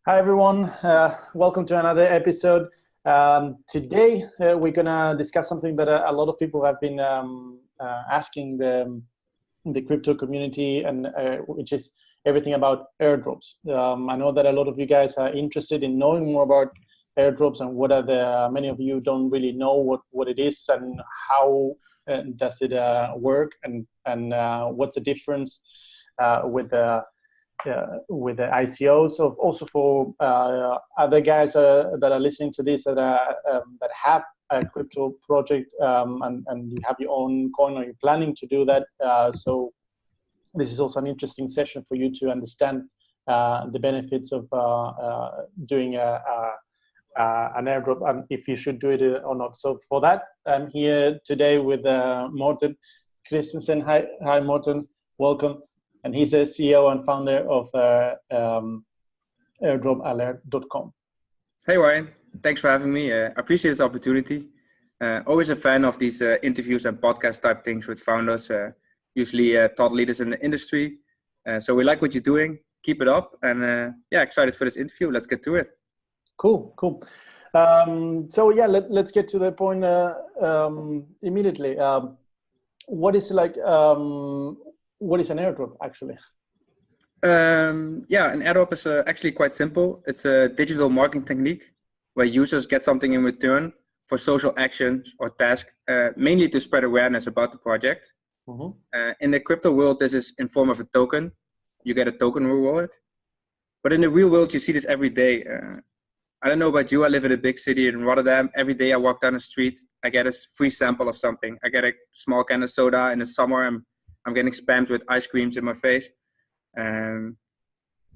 Hi everyone, welcome to another episode. Today we're gonna discuss something that a lot of people have been asking the crypto community, and which is everything about airdrops. I know that a lot of you guys are interested in knowing more about airdrops and what are many of you don't really know what it is and how does it work, and what's the difference with the ICOs. So also for other guys that are listening to this that have a crypto project and you have your own coin or you're planning to do that. So this is also an interesting session for you to understand the benefits of doing an airdrop and if you should do it or not. So for that, I'm here today with Morten Christensen. Hi Morten, welcome. And he's the CEO and founder of airdropalert.com. Hey Ryan, thanks for having me. I appreciate this opportunity. Always a fan of these interviews and podcast type things with founders, usually thought leaders in the industry. So we like what you're doing. Keep it up. And excited for this interview. Let's get to it. Cool. So yeah, let's get to the point immediately. What is an airdrop actually? An airdrop is actually quite simple. It's a digital marketing technique where users get something in return for social actions or tasks, mainly to spread awareness about the project. Mm-hmm. In the crypto world, this is in form of a token. You get a token reward. But in the real world, you see this every day. I don't know about you. I live in a big city in Rotterdam. Every day I walk down the street, I get a free sample of something. I get a small can of soda. In the summer, I'm getting spammed with ice creams in my face.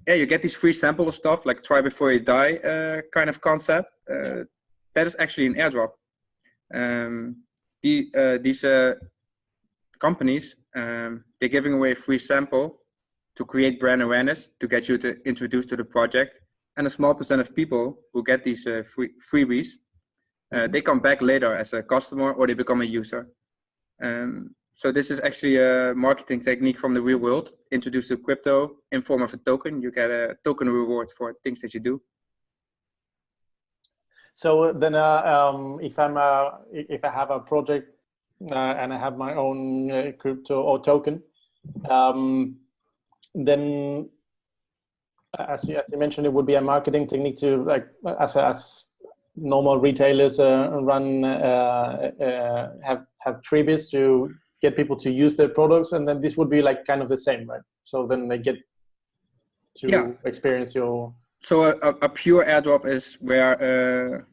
You get these free sample of stuff, like try before you die kind of concept. That is actually an airdrop. These companies, they're giving away a free sample to create brand awareness, to get you to introduce to the project. And a small percent of people who get these freebies, they come back later as a customer or they become a user. So this is actually a marketing technique from the real world, introduced to crypto in form of a token. You get a token reward for things that you do. So then, if I have a project and I have my own crypto or token, then as you mentioned, it would be a marketing technique to, like, as normal retailers run have freebies to get people to use their products, and then this would be like kind of the same, right? So then they get to experience your... So a pure airdrop is where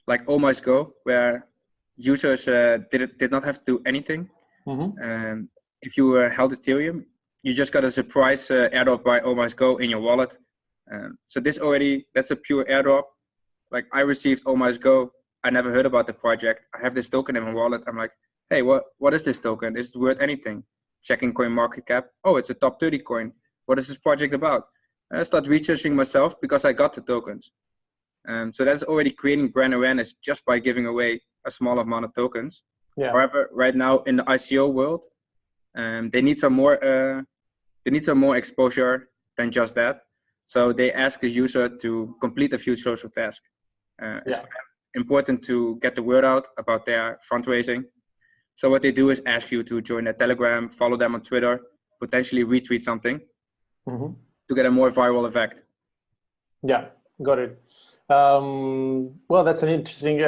like Almost Go, where users did not have to do anything. Mm-hmm. If you held Ethereum, you just got a surprise airdrop by Almost Go in your wallet. So that's a pure airdrop. Like I received Almost Go. I never heard about the project. I have this token in my wallet. I'm like, hey, what is this token? Is it worth anything? Checking coin market cap. Oh, it's a top 30 coin. What is this project about? And I start researching myself because I got the tokens. So that's already creating brand awareness just by giving away a small amount of tokens. Yeah. However, right now in the ICO world, they need some more exposure than just that. So they ask the user to complete a few social tasks. It's important to get the word out about their fundraising. So what they do is ask you to join their Telegram, follow them on Twitter, potentially retweet something to get a more viral effect. Yeah, got it. Well, that's an interesting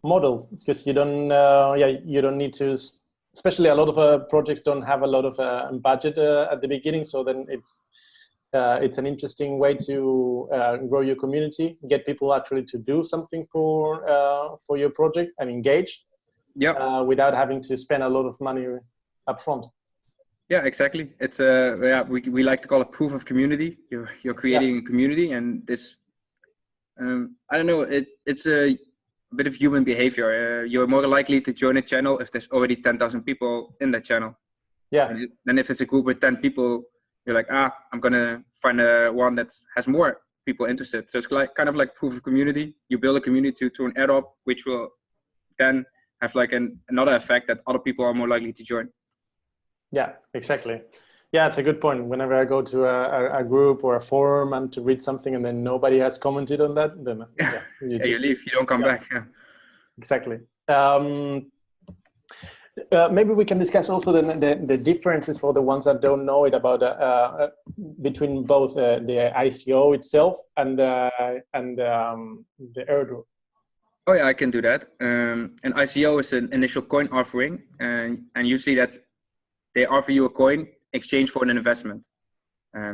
model, because you don't need to, especially a lot of projects don't have a lot of budget at the beginning. So then it's an interesting way to grow your community, get people actually to do something for your project and engage. Yeah. Without having to spend a lot of money up front. Yeah, exactly. It's we like to call it proof of community. You're creating a community, and this I don't know. It's a bit of human behavior. You're more likely to join a channel if there's already 10,000 people in that channel. Yeah. Then if it's a group with 10 people, you're like, I'm gonna find one that has more people interested. So it's kind of like proof of community. You build a community to an airdrop, which will then have like another effect that other people are more likely to join. Yeah, exactly. Yeah, it's a good point. Whenever I go to a group or a forum and to read something and then nobody has commented on that, then yeah, you leave, you don't come back. Yeah. Exactly. Maybe we can discuss also the differences for the ones that don't know it about between both the ICO itself and the airdrop. Oh yeah, I can do that. An ICO is an initial coin offering, and usually they offer you a coin in exchange for an investment.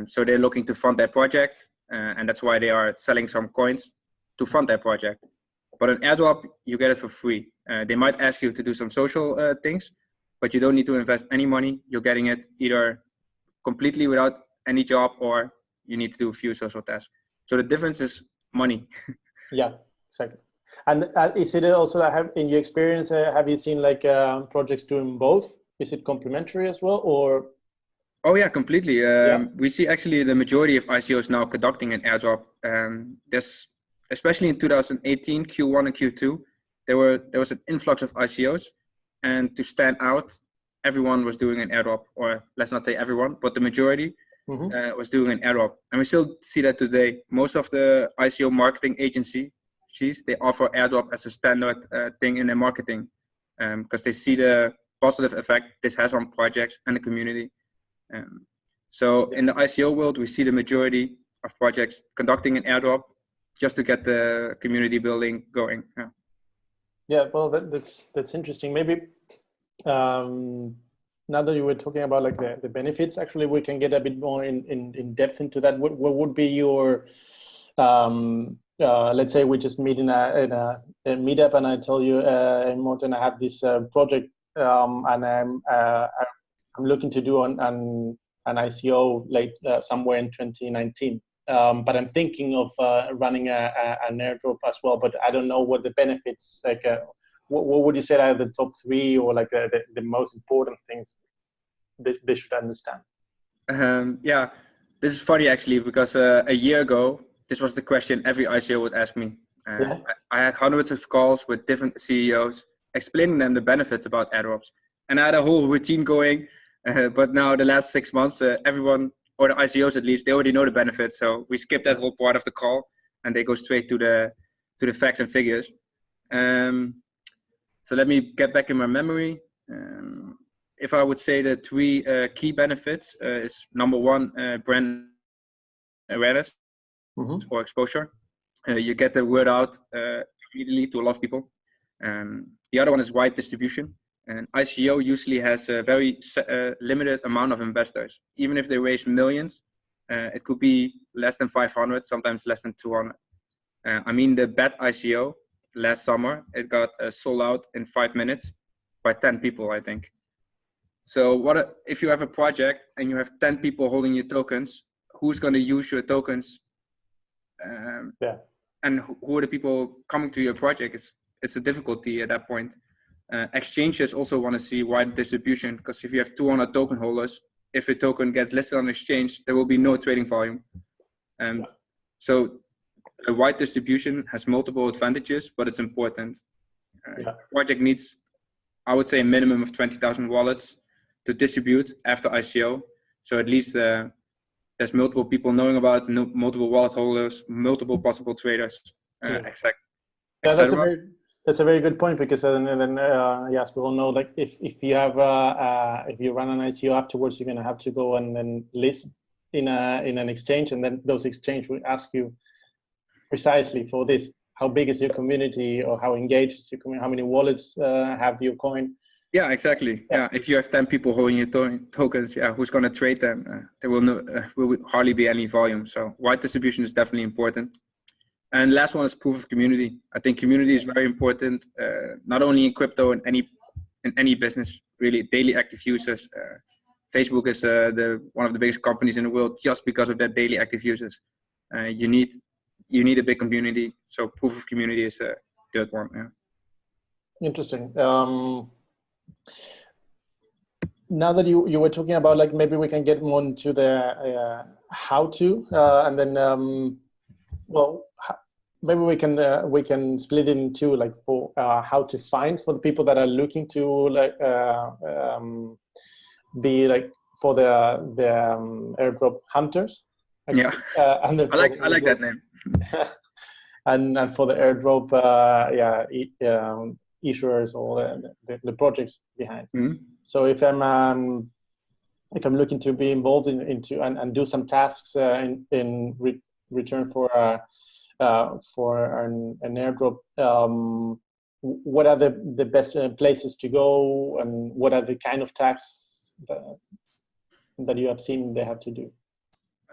So they're looking to fund their project, and that's why they are selling some coins to fund their project. But an airdrop, you get it for free. They might ask you to do some social things, but you don't need to invest any money. You're getting it either completely without any job, or you need to do a few social tasks. So the difference is money. Yeah, exactly. And is it also in your experience, have you seen like projects doing both? Is it complementary as well, or? Oh yeah, completely. We see actually the majority of ICOs now conducting an airdrop. There's, especially in 2018, Q1 and Q2, there was an influx of ICOs, and to stand out, everyone was doing an airdrop, or let's not say everyone, but the majority was doing an airdrop. And we still see that today. Most of the ICO marketing agencies, they offer airdrop as a standard thing in their marketing, because they see the positive effect this has on projects and the community. So in the ICO world, we see the majority of projects conducting an airdrop just to get the community building going. Yeah, well, that's interesting. Maybe now that you were talking about like the benefits, actually, we can get a bit more in depth into that. What would be your let's say we just meet in a meetup, and I tell you, Morten, I have this project, and I'm looking to do an ICO late somewhere in 2019. But I'm thinking of running an airdrop as well, but I don't know what the benefits, like what would you say are the top three, or like the most important things they should understand? Yeah, this is funny actually, because a year ago, this was the question every ICO would ask me. I had hundreds of calls with different CEOs explaining them the benefits about airdrops, and I had a whole routine going. But now the last 6 months, everyone, or the ICOs at least, they already know the benefits. So we skip that whole part of the call, and they go straight to the facts and figures. So let me get back in my memory. If I would say the three key benefits is number one, brand awareness or exposure. You get the word out immediately to a lot of people. The other one is wide distribution. And ICO usually has a very limited amount of investors. Even if they raise millions, it could be less than 500, sometimes less than 200. I mean, the BET ICO last summer, it got sold out in 5 minutes by 10 people, I think. So if you have a project and you have 10 people holding your tokens, who's going to use your tokens? And who are the people coming to your project? It's a difficulty at that point. Exchanges also want to see wide distribution, because if you have 200 token holders, if a token gets listed on exchange, there will be no trading volume. So a wide distribution has multiple advantages, but it's important. Project needs, I would say, a minimum of 20,000 wallets to distribute after ICO. So at least there's multiple people knowing about, multiple wallet holders, multiple possible traders, That's a very good point, because then yes, we all know, like if you have if you run an ICO afterwards, you're going to have to go and then list in an exchange, and then those exchange will ask you precisely for this: how big is your community, or how engaged is your community, how many wallets have your coin. Yeah, exactly. Yeah, if you have 10 people holding your tokens, who's going to trade them? There will hardly be any volume. So wide distribution is definitely important. And last one is proof of community. I think community is very important, not only in crypto, in any business, really. Daily active users. Facebook is one of the biggest companies in the world just because of their daily active users. You need a big community. So proof of community is the third one. Yeah. Interesting. Now that you were talking about, like, maybe we can get more into the how to, and then maybe we can split it into, like, for how to find, for the people that are looking to, like, be like for the airdrop hunters. Yeah, and I like that name. and for the airdrop, issuers or the projects behind. So if I'm looking to be involved into and do some tasks in return for an airdrop, what are the best places to go, and what are the kind of tasks that you have seen they have to do?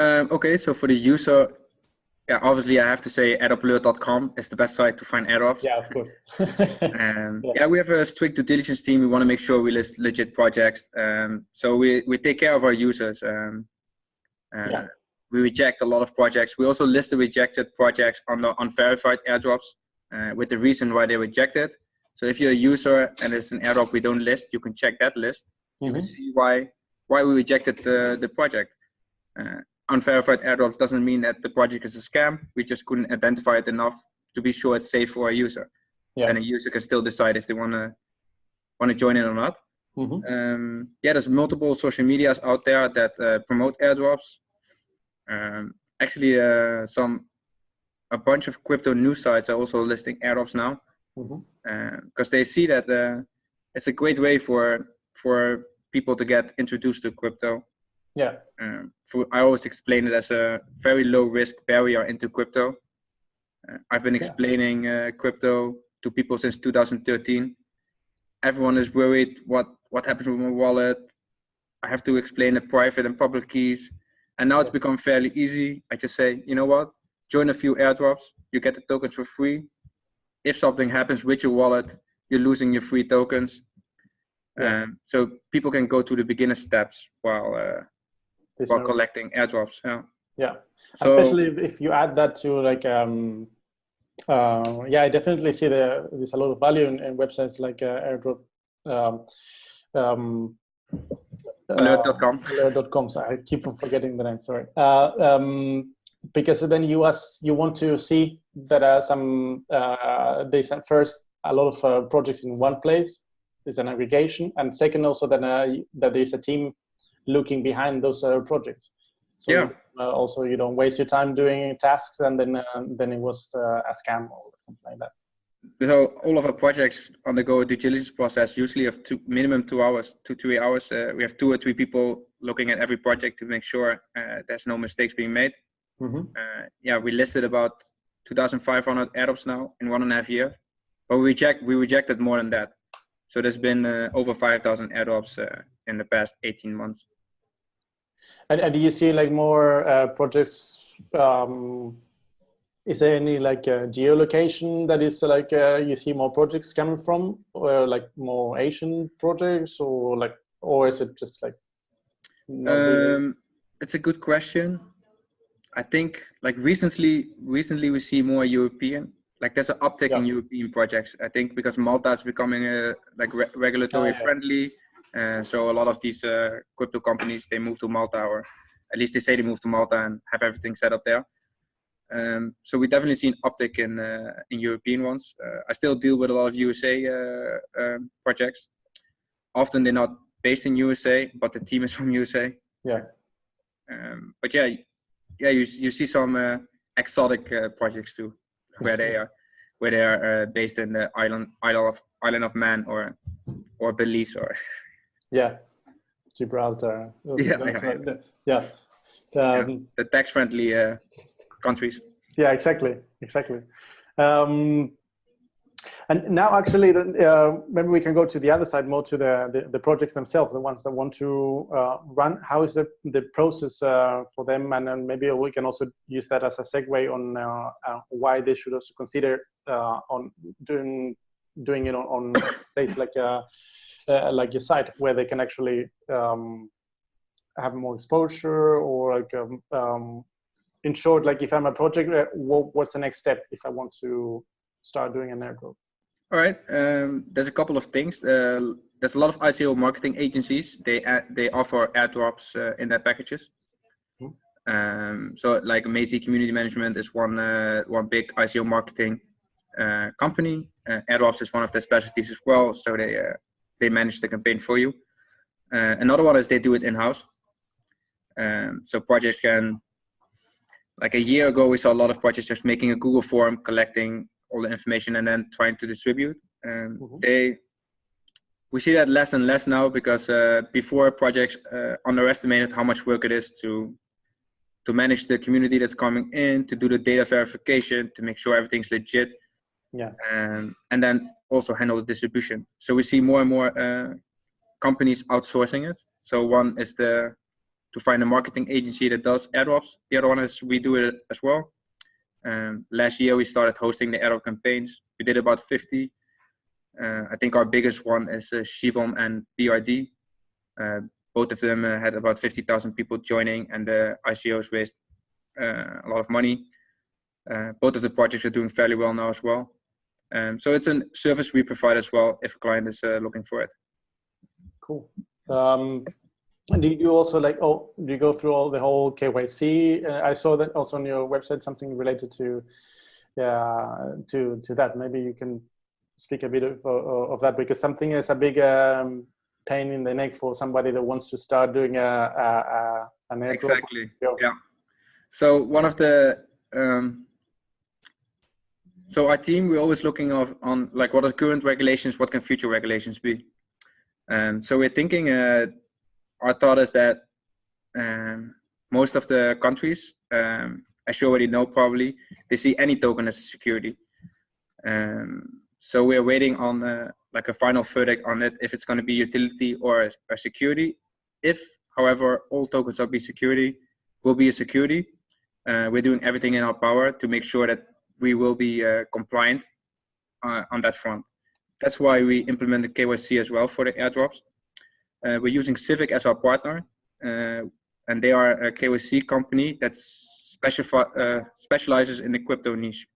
Okay, so for the user, obviously I have to say airdroplure.com is the best site to find airdrops. Yeah, of course. We have a strict due diligence team. We want to make sure we list legit projects. So we take care of our users. We reject a lot of projects. We also list the rejected projects on the unverified airdrops with the reason why they rejected. So if you're a user and it's an airdrop we don't list, you can check that list. You can see why we rejected the project. Unverified airdrops doesn't mean that the project is a scam. We just couldn't identify it enough to be sure it's safe for a user. And a user can still decide if they want to join in or not. There's multiple social medias out there that promote airdrops. A bunch of crypto news sites are also listing airdrops now, because they see that it's a great way for people to get introduced to crypto. I always explain it as a very low risk barrier into crypto. I've been explaining crypto to people since 2013. Everyone is worried what happens with my wallet. I have to explain the private and public keys. And now it's become fairly easy. I just say, you know what? Join a few airdrops. You get the tokens for free. If something happens with your wallet, you're losing your free tokens. So people can go to the beginner steps while collecting airdrops. So, especially if you add that to like I definitely see there's a lot of value in websites like airdrop. Alert.com. So I keep on forgetting the name. Sorry. Because then you want to see that there's first a lot of projects in one place. There's an aggregation, and second also that there's a team looking behind those projects. So also you don't waste your time doing tasks and then it was a scam or something like that. So all of our projects undergo a due diligence process, usually of minimum 2 hours, 2 to 3 hours. We have 2 or 3 people looking at every project to make sure there's no mistakes being made. We listed about 2,500 airdrops now in 1.5 years, but we rejected more than that. So there's been over 5,000 airdrops in the past 18 months. And do you see like more projects? Is there any like geolocation that is like you see more projects coming from, or like more Asian projects, or is it just like? It's a good question. I think like recently we see more European. Like there's an uptick in European projects. I think because Malta is becoming regulatory friendly. So a lot of these crypto companies, they move to Malta, or at least they say they move to Malta and have everything set up there. So we definitely see an uptick in European ones. I still deal with a lot of USA projects. Often they're not based in USA, but the team is from USA. But you see some exotic projects too, where they are based in the island of Man or Belize or Gibraltar. The tax friendly countries. Exactly. And now actually maybe we can go to the other side, more to the projects themselves, the ones that want to run. How is the process for them, and then maybe we can also use that as a segue on why they should also consider on doing it on place like your site, where they can actually have more exposure, or like in short, like if I'm a project, what's the next step if I want to start doing an airdrop? All right, there's a couple of things. There's a lot of ICO marketing agencies. They offer airdrops in their packages. So like Mazy Community Management is one big ICO marketing company. Airdrops is one of their specialties as well. So they manage the campaign for you. Another one is they do it in-house. So projects can, like a year ago, we saw a lot of projects just making a Google form, collecting all the information, and then trying to distribute. We see that less and less now, because before, projects underestimated how much work it is to manage the community that's coming in, to do the data verification, to make sure everything's legit, and then also handle the distribution. So we see more and more companies outsourcing it. So one is to find a marketing agency that does airdrops. The other one is we do it as well. Last year we started hosting the airdrop campaigns. We did about 50. I think our biggest one is Shivom and BRD. Both of them had about 50,000 people joining, and the ICOs raised a lot of money. Both of the projects are doing fairly well now as well. So it's a service we provide as well if a client is looking for it. Cool. And do you also do you go through the whole KYC? I saw that also on your website, something related to that. Maybe you can speak a bit of that, because something is a big pain in the neck for somebody that wants to start doing an airdrop. Exactly. Yeah. So one of the so our team, we're always looking on like what are current regulations, what can future regulations be. So we're thinking. Our thought is that most of the countries, as you already know probably, they see any token as a security. So we're waiting on like a final verdict on it, if it's going to be utility or a security. If, however, all tokens will be a security, we're doing everything in our power to make sure that we will be compliant on that front. That's why we implemented KYC as well for the airdrops. We're using Civic as our partner, and they are a KYC company that specializes in the crypto niche.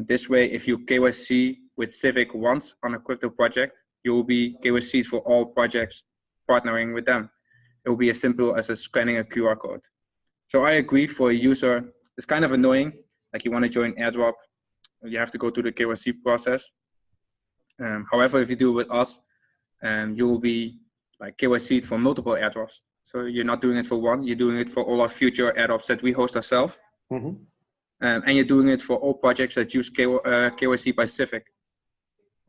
This way, if you KYC with Civic once on a crypto project, you will be KYC'd for all projects partnering with them. It will be as simple as scanning a QR code. So I agree, for a user, it's kind of annoying. Like, you want to join Airdrop, you have to go through the KYC process. However, if you do it with us, you will be like KYC'd for multiple airdrops. So you're not doing it for one, you're doing it for all our future airdrops that we host ourselves. And you're doing it for all projects that use KYC by Civic.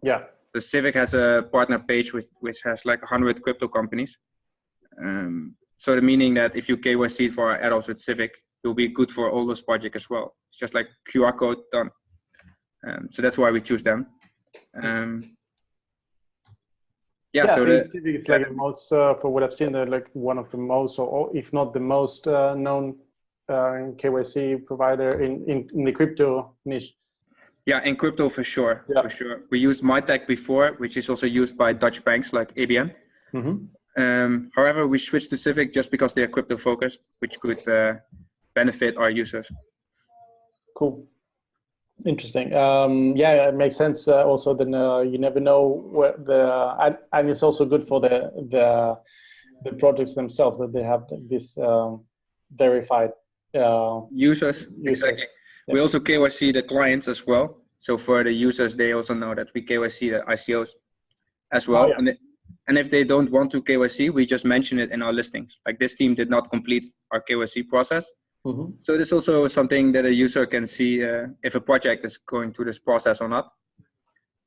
Yeah. The Civic has a partner page which has like 100 crypto companies. So the meaning that if you KYC for our airdrops with Civic, you'll be good for all those projects as well. It's just like QR code done. So that's why we choose them. So Civic is like the most, for what I've seen, they're like one of the most, or if not the most known KYC provider in the crypto niche. Yeah, in crypto for sure. For sure. We used MyTech before, which is also used by Dutch banks like ABN. However, we switched to Civic just because they are crypto focused, which could benefit our users. Cool. Interesting. Yeah, it makes sense. Also, then you never know where and it's also good for the projects themselves that they have this verified users. Exactly. Yeah. We also KYC the clients as well. So for the users, they also know that we KYC the ICOs as well. And if they don't want to KYC, we just mention it in our listings. Like, this team did not complete our KYC process. So this is also something that a user can see if a project is going through this process or not.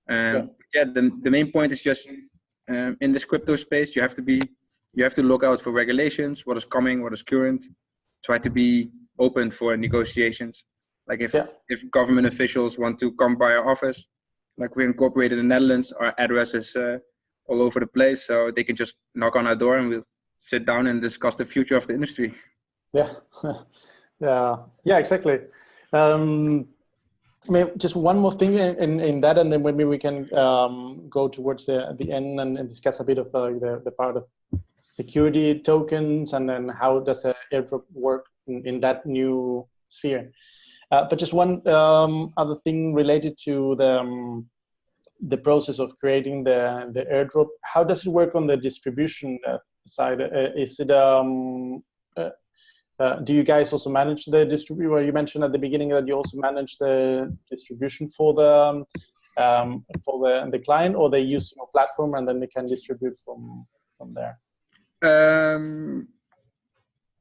The main point is just in this crypto space, you have to look out for regulations, what is coming, what is current. Try to be open for negotiations. Like if government officials want to come by our office, like we're incorporated in the Netherlands, our address is all over the place, so they can just knock on our door and we'll sit down and discuss the future of the industry. Yeah, exactly. Maybe just one more thing in that, and then maybe we can go towards the end and discuss a bit of the part of security tokens, and then how does a airdrop work in that new sphere. But just one other thing related to the process of creating the airdrop. How does it work on the distribution side? Is it do you guys also manage the distribution? Well, you mentioned at the beginning that you also manage the distribution for the client, or they use your platform and then they can distribute from there?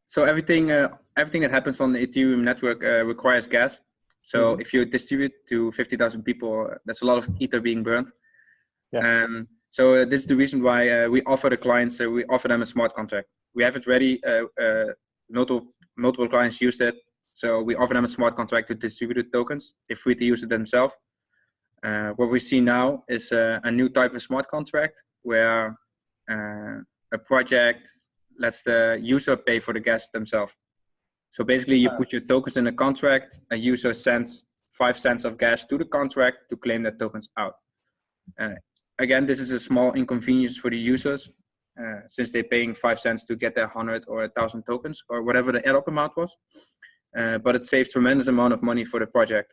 So everything that happens on the Ethereum network requires gas. So if you distribute to 50,000 people, that's a lot of ether being burned. Yeah. So this is the reason why we offer the clients, we offer them a smart contract. We have it ready. Multiple clients used it. So we offer them a smart contract to distribute the tokens. They're free to use it themselves. What we see now is a new type of smart contract where a project lets the user pay for the gas themselves. So basically you put your tokens in a contract, a user sends 5 cents of gas to the contract to claim that tokens out. Again, this is a small inconvenience for the users since they're paying 5 cents to get their 100 or 1,000 tokens or whatever the airdrop amount was. But it saves tremendous amount of money for the project.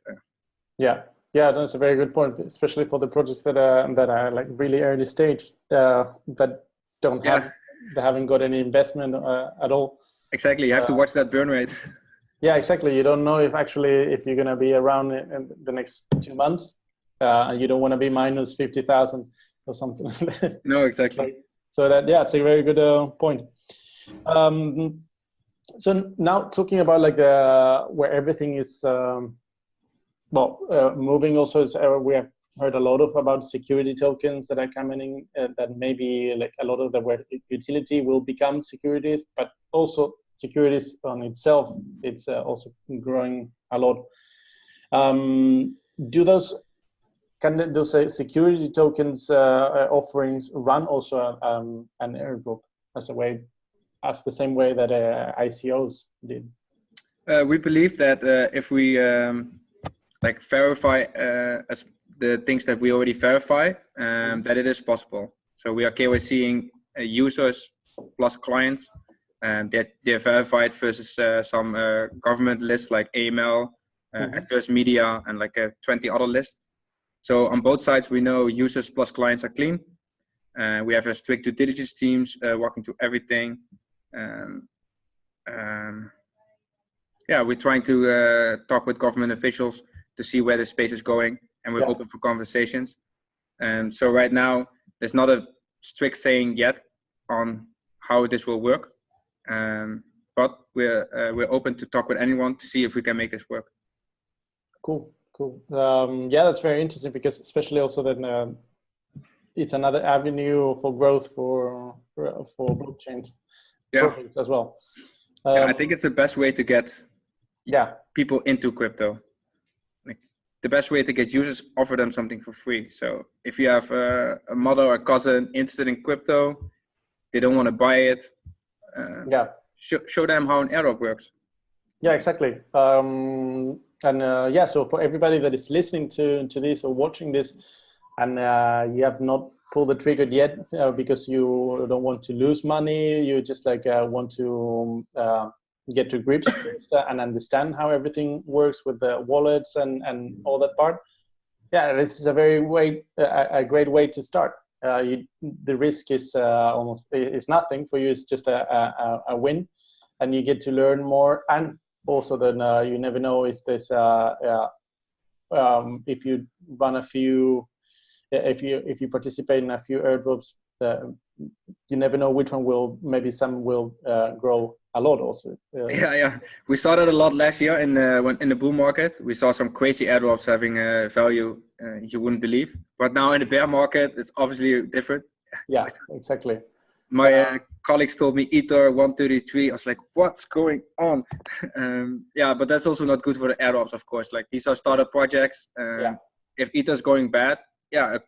Yeah, that's a very good point, especially for the projects that are like really early stage that don't have, they haven't got any investment at all. Exactly, you have to watch that burn rate. Yeah, exactly. You don't know if you're gonna be around in the next 2 months. You don't want to be minus 50,000 or something like that. No, exactly. So that, yeah, it's a very good point. So now talking about like where everything is moving also is we have heard a lot about security tokens that are coming in, that maybe like a lot of the utility will become securities, but also securities on itself, it's also growing a lot. Can those security tokens offerings run also an airdrop as the same way that ICOs did? We believe that if we like verify the things that we already verify, that it is possible. So we are KYCing users plus clients, and they're verified versus some government lists like AML, Adverse Media, and like 20 other lists. So on both sides, we know users plus clients are clean. We have a strict due diligence teams walking through everything. We're trying to talk with government officials to see where the space is going, and we're open for conversations. So right now, there's not a strict saying yet on how this will work, but we're open to talk with anyone to see if we can make this work. Cool. Yeah, that's very interesting, because especially also then it's another avenue for growth for blockchain projects as well. I think it's the best way to get people into crypto. Like, the best way to get users, offer them something for free. So if you have a mother or a cousin interested in crypto, they don't want to buy it. Show them how an airdrop works. Yeah, exactly. So for everybody that is listening to this or watching this, and you have not pulled the trigger yet because you don't want to lose money, you just like want to get to grips and understand how everything works with the wallets and all that part. Yeah, this is a great way to start. The risk is almost nothing for you. It's just a win, and you get to learn more. And also, then you never know if there's if you run a few, if you participate in a few airdrops, you never know which one will. Maybe some will grow a lot also. We saw that a lot last year in the bull market. We saw some crazy airdrops having a value you wouldn't believe. But now in the bear market, it's obviously different. Yeah, exactly. My colleagues told me Ether 133. I was like, what's going on? But that's also not good for the airdrops, of course. Like, these are startup projects. If Ether's going bad, a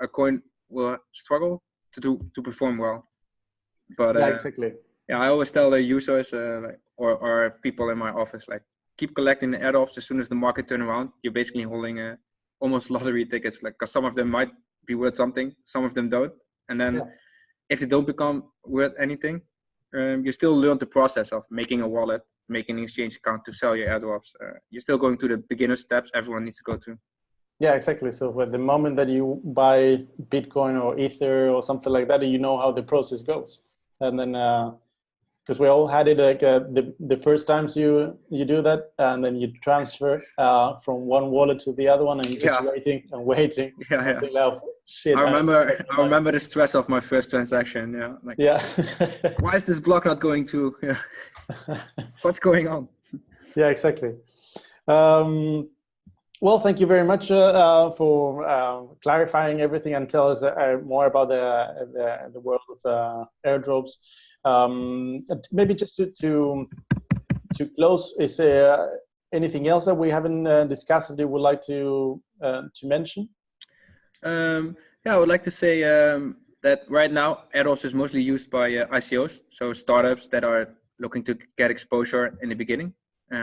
coin will struggle to perform well. But exactly. I always tell the users or people in my office, like, keep collecting the airdrops. As soon as the market turns around, you're basically holding almost lottery tickets. Like, because some of them might be worth something, some of them don't, and then if they don't become worth anything, you still learn the process of making a wallet, making an exchange account to sell your airdrops. You're still going through the beginner steps everyone needs to go through. Yeah, exactly. So at the moment that you buy Bitcoin or Ether or something like that, you know how the process goes. And then, because we all had it, like the first times you do that, and then you transfer from one wallet to the other one, and just waiting and waiting. Shit, I remember the stress of my first transaction. Why is this block not going through? What's going on? Yeah, exactly. Well, thank you very much for clarifying everything and tell us more about the world of airdrops. Maybe just to close, is there anything else that we haven't discussed that you would like to mention? Yeah, I would like to say that right now airdrops is mostly used by ICOs, so startups that are looking to get exposure in the beginning.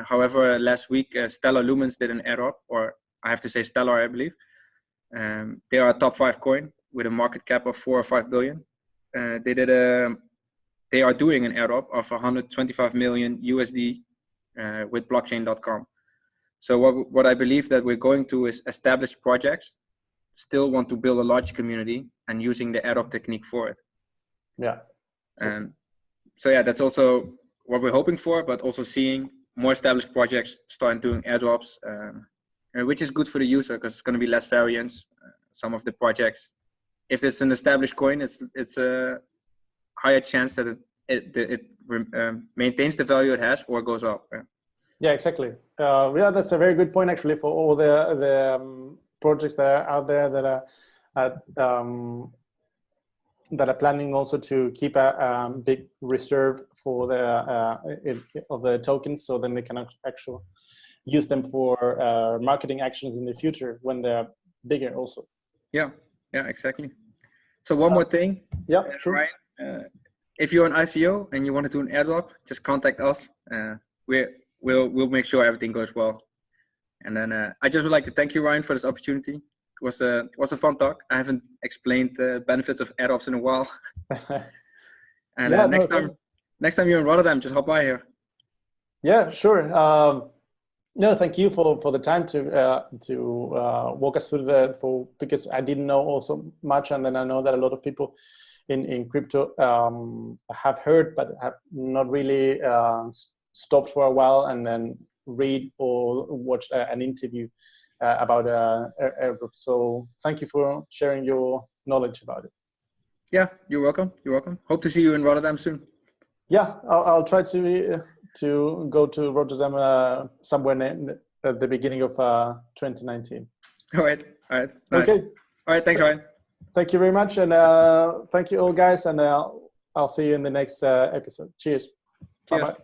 However, last week Stellar Lumens did an airdrop, or I have to say Stellar, I believe. They are a top 5 coin with a market cap of 4 or 5 billion. They are doing an airdrop of 125 million USD with blockchain.com. So what I believe that we're going to is established projects still want to build a large community and using the airdrop technique for it. Yeah. So yeah, that's also what we're hoping for, but also seeing more established projects starting doing airdrops, which is good for the user because it's going to be less variance. Some of the projects, if it's an established coin, it's a higher chance that it maintains the value it has or goes up. Yeah, exactly. Yeah, that's a very good point actually for all the projects that are out there that are planning also to keep a big reserve for of the tokens, so then they can actually use them for marketing actions in the future when they're bigger also. Yeah, exactly. So one more thing. Yeah, sure. Ryan, if you're an ICO and you want to do an airdrop, just contact us. We'll make sure everything goes well. And then I just would like to thank you, Ryan, for this opportunity. It was a fun talk. I haven't explained the benefits of airdrops in a while. And yeah, next time you're in Rotterdam, just hop by here. Yeah, sure. No, thank you for the time to walk us through because I didn't know also much, and then I know that a lot of people in crypto have heard but have not really stopped for a while and then read or watch an interview about Airdrop. So thank you for sharing your knowledge about it. Yeah, you're welcome. You're welcome. Hope to see you in Rotterdam soon. Yeah, I'll try to go to Rotterdam somewhere at the beginning of 2019. All right. Nice. Okay. All right. Thanks, Ryan. Thank you very much, and thank you all, guys. And I'll see you in the next episode. Cheers. Cheers. Bye-bye.